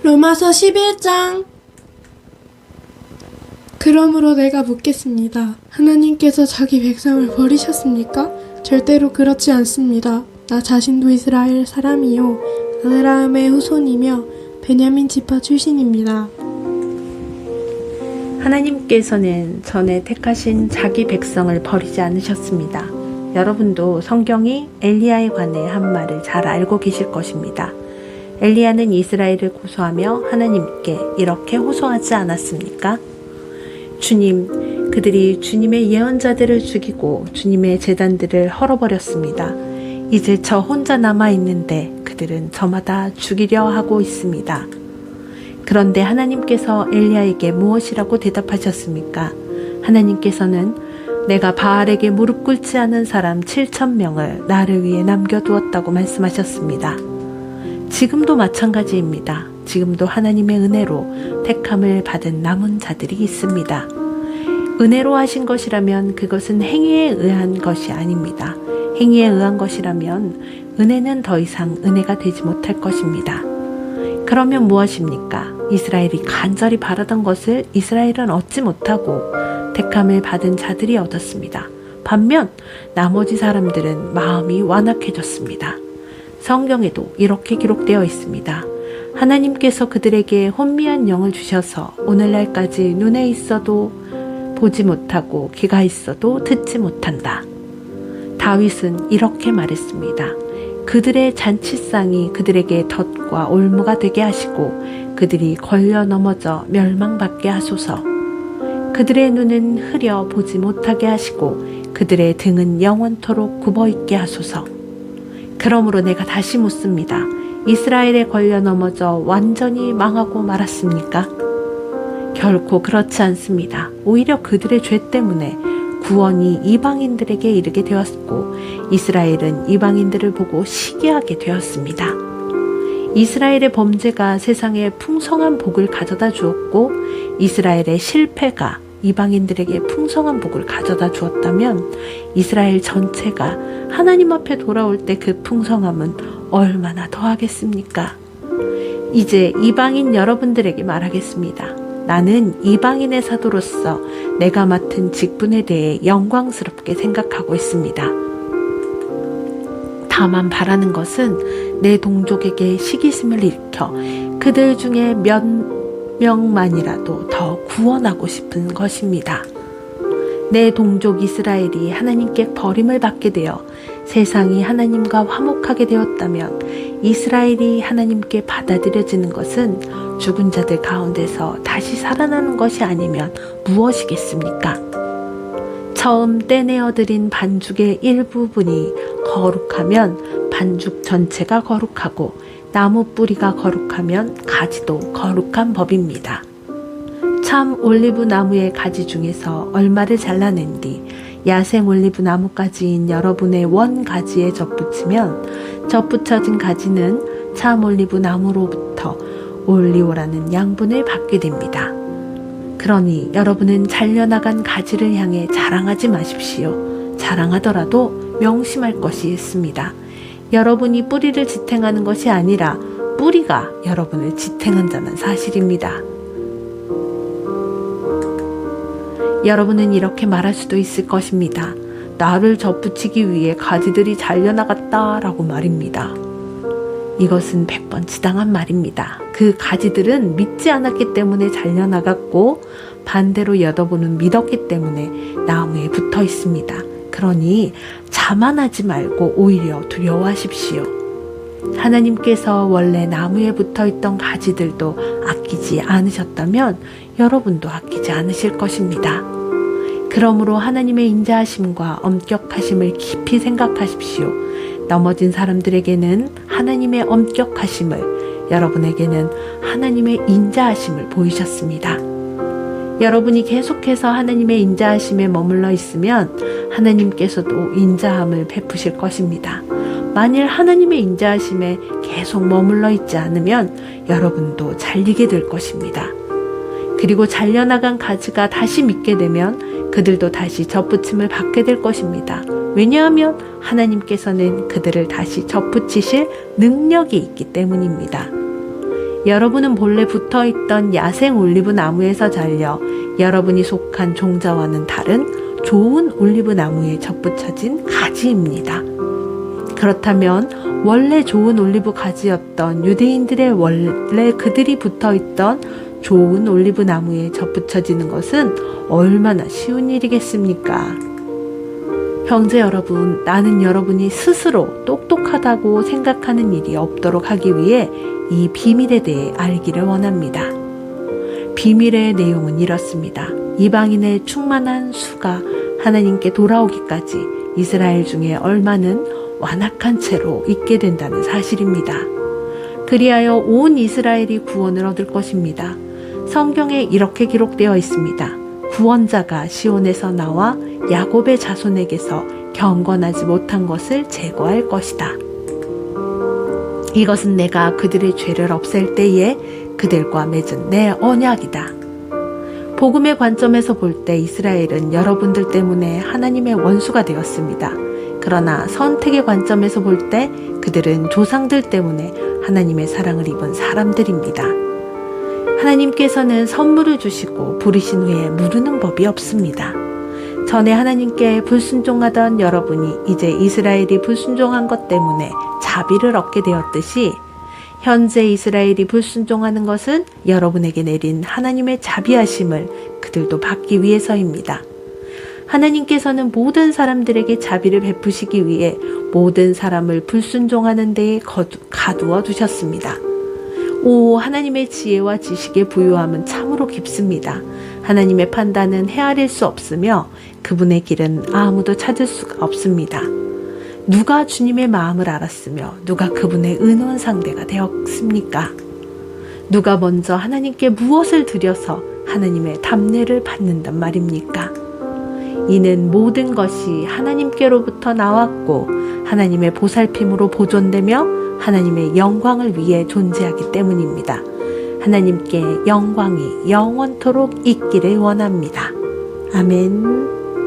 로마서 11장. 그러므로 내가 묻겠습니다. 하나님께서 자기 백성을 버리셨습니까? 절대로 그렇지 않습니다. 나 자신도 이스라엘 사람이요 아브라함의 후손이며 베냐민 지파 출신입니다. 하나님께서는 전에 택하신 자기 백성을 버리지 않으셨습니다. 여러분도 성경이 엘리야에 관해 한 말을 잘 알고 계실 것입니다. 엘리야는 이스라엘을 고소하며 하나님께 이렇게 호소하지 않았습니까? 주님, 그들이 주님의 예언자들을 죽이고 주님의 제단들을 헐어버렸습니다. 이제 저 혼자 남아있는데 그들은 저마다 죽이려 하고 있습니다. 그런데 하나님께서 엘리야에게 무엇이라고 대답하셨습니까? 하나님께서는 내가 바알에게 무릎 꿇지 않은 사람 7,000명을 나를 위해 남겨두었다고 말씀하셨습니다. 지금도 마찬가지입니다. 지금도 하나님의 은혜로 택함을 받은 남은 자들이 있습니다. 은혜로 하신 것이라면 그것은 행위에 의한 것이 아닙니다. 행위에 의한 것이라면 은혜는 더 이상 은혜가 되지 못할 것입니다. 그러면 무엇입니까? 이스라엘이 간절히 바라던 것을 이스라엘은 얻지 못하고 택함을 받은 자들이 얻었습니다. 반면 나머지 사람들은 마음이 완악해졌습니다. 성경에도 이렇게 기록되어 있습니다. 하나님께서 그들에게 혼미한 영을 주셔서 오늘날까지 눈에 있어도 보지 못하고 귀가 있어도 듣지 못한다. 다윗은 이렇게 말했습니다. 그들의 잔치상이 그들에게 덫과 올무가 되게 하시고 그들이 걸려 넘어져 멸망받게 하소서. 그들의 눈은 흐려 보지 못하게 하시고 그들의 등은 영원토록 굽어있게 하소서. 그러므로 내가 다시 묻습니다. 이스라엘에 걸려 넘어져 완전히 망하고 말았습니까? 결코 그렇지 않습니다. 오히려 그들의 죄 때문에 구원이 이방인들에게 이르게 되었고 이스라엘은 이방인들을 보고 시기하게 되었습니다. 이스라엘의 범죄가 세상에 풍성한 복을 가져다 주었고 이스라엘의 실패가 이방인들에게 풍성한 복을 가져다 주었다면 이스라엘 전체가 하나님 앞에 돌아올 때 그 풍성함은 얼마나 더하겠습니까? 이제 이방인 여러분들에게 말하겠습니다. 나는 이방인의 사도로서 내가 맡은 직분에 대해 영광스럽게 생각하고 있습니다. 다만 바라는 것은 내 동족에게 시기심을 일으켜 그들 중에 몇 명만이라도 더 구원하고 싶은 것입니다. 내 동족 이스라엘이 하나님께 버림을 받게 되어 세상이 하나님과 화목하게 되었다면 이스라엘이 하나님께 받아들여지는 것은 죽은 자들 가운데서 다시 살아나는 것이 아니면 무엇이겠습니까? 처음 떼내어드린 반죽의 일부분이 거룩하면 반죽 전체가 거룩하고 나무 뿌리가 거룩하면 가지도 거룩한 법입니다. 참 올리브 나무의 가지 중에서 얼마를 잘라낸 뒤 야생 올리브 나무가지인 여러분의 원 가지에 접붙이면 접붙여진 가지는 참 올리브 나무로부터 올리오라는 양분을 받게 됩니다. 그러니 여러분은 잘려나간 가지를 향해 자랑하지 마십시오. 자랑하더라도 명심할 것이 있습니다. 여러분이 뿌리를 지탱하는 것이 아니라 뿌리가 여러분을 지탱한 자는 사실입니다. 여러분은 이렇게 말할 수도 있을 것입니다. 나를 접붙이기 위해 가지들이 잘려나갔다 라고 말입니다. 이것은 100번 지당한 말입니다. 그 가지들은 믿지 않았기 때문에 잘려나갔고 반대로 여러분은 믿었기 때문에 나무에 붙어 있습니다. 그러니 자만하지 말고 오히려 두려워하십시오. 하나님께서 원래 나무에 붙어있던 가지들도 아끼지 않으셨다면 여러분도 아끼지 않으실 것입니다. 그러므로 하나님의 인자하심과 엄격하심을 깊이 생각하십시오. 넘어진 사람들에게는 하나님의 엄격하심을, 여러분에게는 하나님의 인자하심을 보이셨습니다. 여러분이 계속해서 하나님의 인자하심에 머물러 있으면 하나님께서도 인자함을 베푸실 것입니다. 만일 하나님의 인자하심에 계속 머물러 있지 않으면 여러분도 잘리게 될 것입니다. 그리고 잘려나간 가지가 다시 믿게 되면 그들도 다시 접붙임을 받게 될 것입니다. 왜냐하면 하나님께서는 그들을 다시 접붙이실 능력이 있기 때문입니다. 여러분은 본래 붙어있던 야생 올리브 나무에서 잘려 여러분이 속한 종자와는 다른 좋은 올리브 나무에 접붙여진 가지입니다. 그렇다면 원래 좋은 올리브 가지였던 유대인들의 원래 그들이 붙어있던 좋은 올리브 나무에 접붙여지는 것은 얼마나 쉬운 일이겠습니까? 형제 여러분, 나는 여러분이 스스로 똑똑하다고 생각하는 일이 없도록 하기 위해 이 비밀에 대해 알기를 원합니다. 비밀의 내용은 이렇습니다. 이방인의 충만한 수가 하나님께 돌아오기까지 이스라엘 중에 얼마는 완악한 채로 있게 된다는 사실입니다. 그리하여 온 이스라엘이 구원을 얻을 것입니다. 성경에 이렇게 기록되어 있습니다. 구원자가 시온에서 나와 야곱의 자손에게서 경건하지 못한 것을 제거할 것이다. 이것은 내가 그들의 죄를 없앨 때에 그들과 맺은 내 언약이다. 복음의 관점에서 볼 때 이스라엘은 여러분들 때문에 하나님의 원수가 되었습니다. 그러나 선택의 관점에서 볼 때 그들은 조상들 때문에 하나님의 사랑을 입은 사람들입니다. 하나님께서는 선물을 주시고 부르신 후에 무르는 법이 없습니다. 전에 하나님께 불순종하던 여러분이 이제 이스라엘이 불순종한 것 때문에 자비를 얻게 되었듯이 현재 이스라엘이 불순종하는 것은 여러분에게 내린 하나님의 자비하심을 그들도 받기 위해서입니다. 하나님께서는 모든 사람들에게 자비를 베푸시기 위해 모든 사람을 불순종하는 데에 가두어 두셨습니다. 오, 하나님의 지혜와 지식의 부유함은 참으로 깊습니다. 하나님의 판단은 헤아릴 수 없으며 그분의 길은 아무도 찾을 수가 없습니다. 누가 주님의 마음을 알았으며 누가 그분의 의논 상대가 되었습니까? 누가 먼저 하나님께 무엇을 드려서 하나님의 답례를 받는단 말입니까? 이는 모든 것이 하나님께로부터 나왔고 하나님의 보살핌으로 보존되며 하나님의 영광을 위해 존재하기 때문입니다. 하나님께 영광이 영원토록 있기를 원합니다. 아멘.